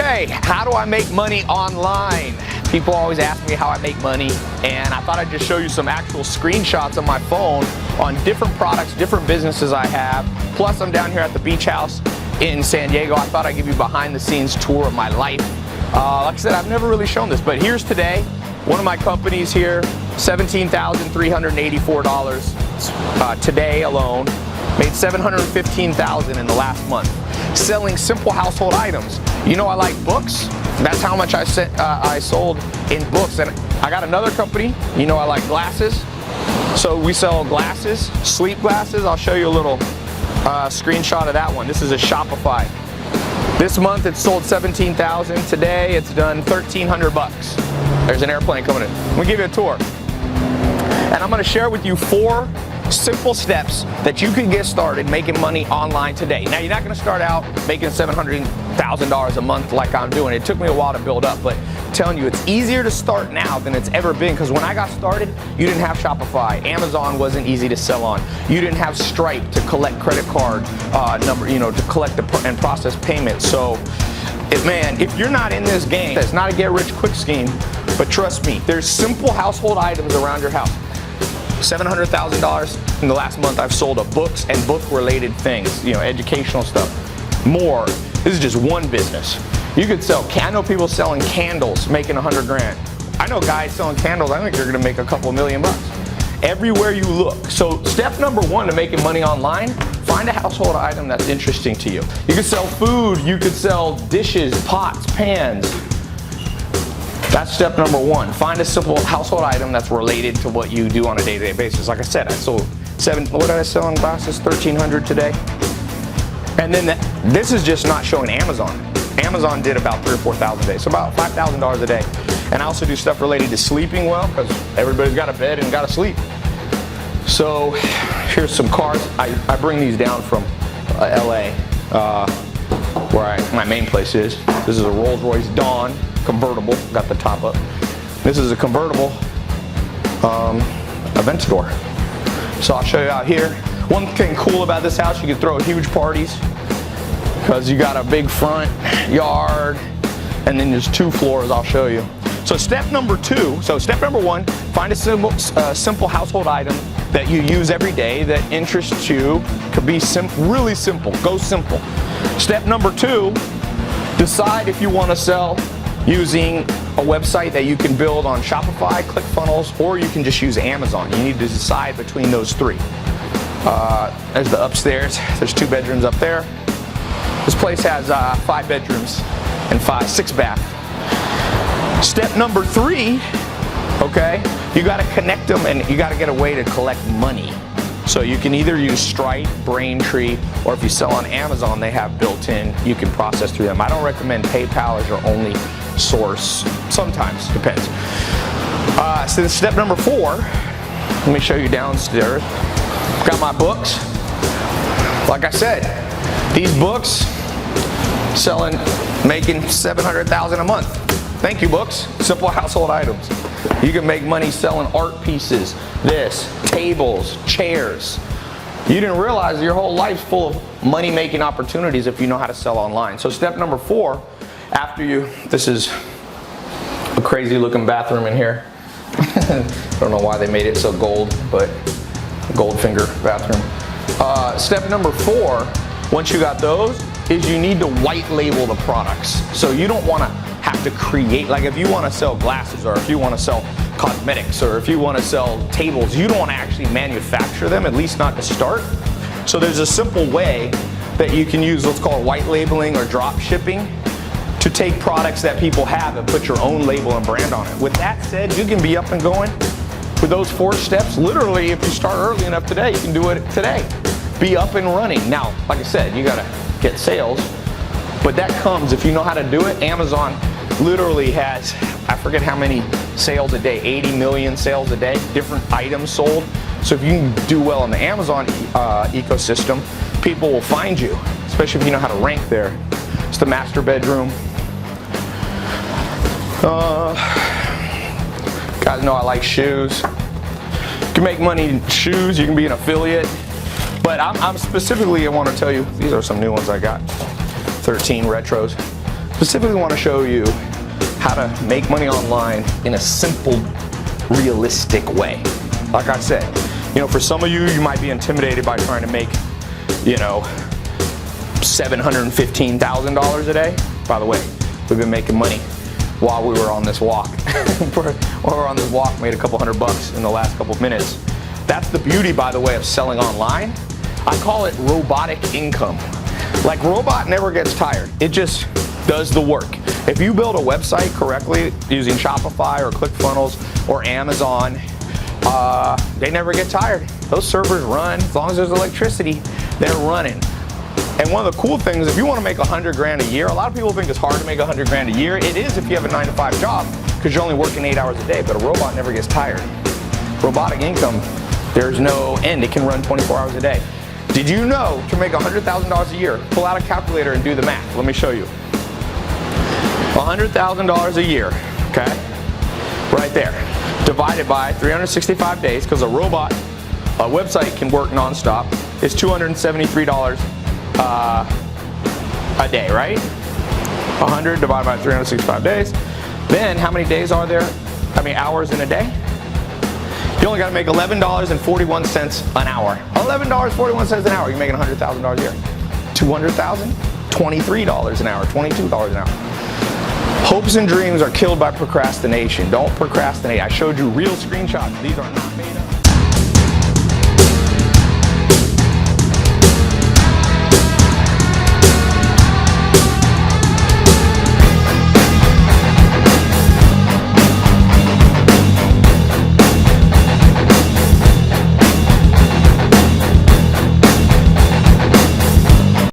Okay, how do I make money online? People always ask me how I make money, and I thought I'd just show you some actual screenshots on my phone on different products, different businesses I have. Plus, I'm down here at the beach house in San Diego. I thought I'd give you a behind-the-scenes tour of my life. Like I said, I've never really shown this, but here's today. One of my companies here, $17,384 today alone. Made $715,000 in the last month. Selling simple household items. You know I like books. That's how much I sold in books. And I got another company. You know I like glasses. So we sell glasses, sleep glasses. I'll show you a little screenshot of that one. This is a Shopify. This month it sold $17,000. Today it's done $1,300 bucks. There's an airplane coming in. I'm gonna give you a tour. And I'm gonna share with you 4 simple steps that you can get started making money online today. Now, you're not gonna start out making $700,000 a month like I'm doing. It took me a while to build up, but I'm telling you, it's easier to start now than it's ever been, because when I got started, you didn't have Shopify. Amazon wasn't easy to sell on. You didn't have Stripe to collect credit card to collect and process payments. So, man, if you're not in this game, it's not a get-rich-quick scheme, but trust me, there's simple household items around your house. $700,000 in the last month I've sold of books and book-related things, educational stuff. More. This is just one business. You could sell, I know people selling candles making 100 grand. I know guys selling candles, I think they're gonna make a couple $1,000,000 bucks. Everywhere you look. So step number 1 to making money online, find a household item that's interesting to you. You could sell food, you could sell dishes, pots, pans. That's step number 1. Find a simple household item that's related to what you do on a day-to-day basis. Like I said, I sold what did I sell in glasses? $1,300 today. And then this is just not showing Amazon. Amazon did about $3,000 or $4,000 a day, so about $5,000 a day. And I also do stuff related to sleeping well, because everybody's got a bed and got to sleep. So here's some cars. I bring these down from LA, where my main place is. This is a Rolls-Royce Dawn convertible, got the top up. This is a convertible Aventador. So I'll show you out here. One thing cool about this house, you can throw huge parties because you got a big front yard, and then there's 2 floors. I'll show you. So step number 2. So step number 1, find a simple household item that you use every day that interests you. Could be really simple. Go simple. Step number 2, decide if you want to sell using a website that you can build on Shopify, Clickfunnels, or you can just use Amazon. You need to decide between those 3. There's the upstairs. There's 2 bedrooms up there. This place has 5 bedrooms and 6 bath. Step number 3, okay, you got to connect them, and you got to get a way to collect money. So you can either use Stripe, Braintree, or if you sell on Amazon, they have built-in, you can process through them. I don't recommend PayPal as your only source. Sometimes, depends. So this step number 4, let me show you downstairs. Got my books. Like I said, these books making $700,000 a month. Thank you, books. Simple household items. You can make money selling art pieces, tables, chairs. You didn't realize your whole life's full of money-making opportunities if you know how to sell online. So step number 4, this is a crazy looking bathroom in here. I don't know why they made it so gold, but Goldfinger bathroom. Step number 4, once you got those, is you need to white label the products. So you don't want to have to create, like if you want to sell glasses, or if you want to sell cosmetics, or if you want to sell tables, you don't want to actually manufacture them, at least not to start. So there's a simple way that you can use what's called white labeling or drop shipping to take products that people have and put your own label and brand on it. With that said, you can be up and going with those 4 steps. Literally, if you start early enough today, you can do it today. Be up and running. Now, like I said, you gotta get sales, but that comes if you know how to do it. Amazon literally has, I forget how many sales a day, 80 million sales a day, different items sold. So if you can do well in the Amazon ecosystem, people will find you, especially if you know how to rank there. It's the master bedroom. Guys know I like shoes. You can make money in shoes, you can be an affiliate. But I'm specifically, I want to tell you, these are some new ones I got. 13 retros. specifically want to show you how to make money online in a simple, realistic way. Like I said, for some of you, you might be intimidated by trying to make, $715,000 a day. By the way, we've been making money while we were on this walk. While we were on this walk, made a couple $100 in the last couple of minutes. That's the beauty, by the way, of selling online. I call it robotic income. Like, robot never gets tired. It just does the work. If you build a website correctly using Shopify or Clickfunnels or Amazon, they never get tired. Those servers run. As long as there's electricity, they're running. And one of the cool things, if you want to make 100 grand a year, a lot of people think it's hard to make 100 grand a year. It is if you have a 9-to-5 job, because you're only working 8 hours a day, but a robot never gets tired. Robotic income, there's no end. It can run 24 hours a day. Did you know to make $100,000 a year, pull out a calculator and do the math. Let me show you. $100,000 a year, okay? Right there. Divided by 365 days, because a website can work nonstop, is $273 a day, right? 100 divided by 365 days. Then how many days are there? How many hours in a day? You only got to make $11.41 an hour. $11.41 an hour. You're making $100,000 a year. $200,000? $23 an hour. $22 an hour. Hopes and dreams are killed by procrastination. Don't procrastinate. I showed you real screenshots. These are not.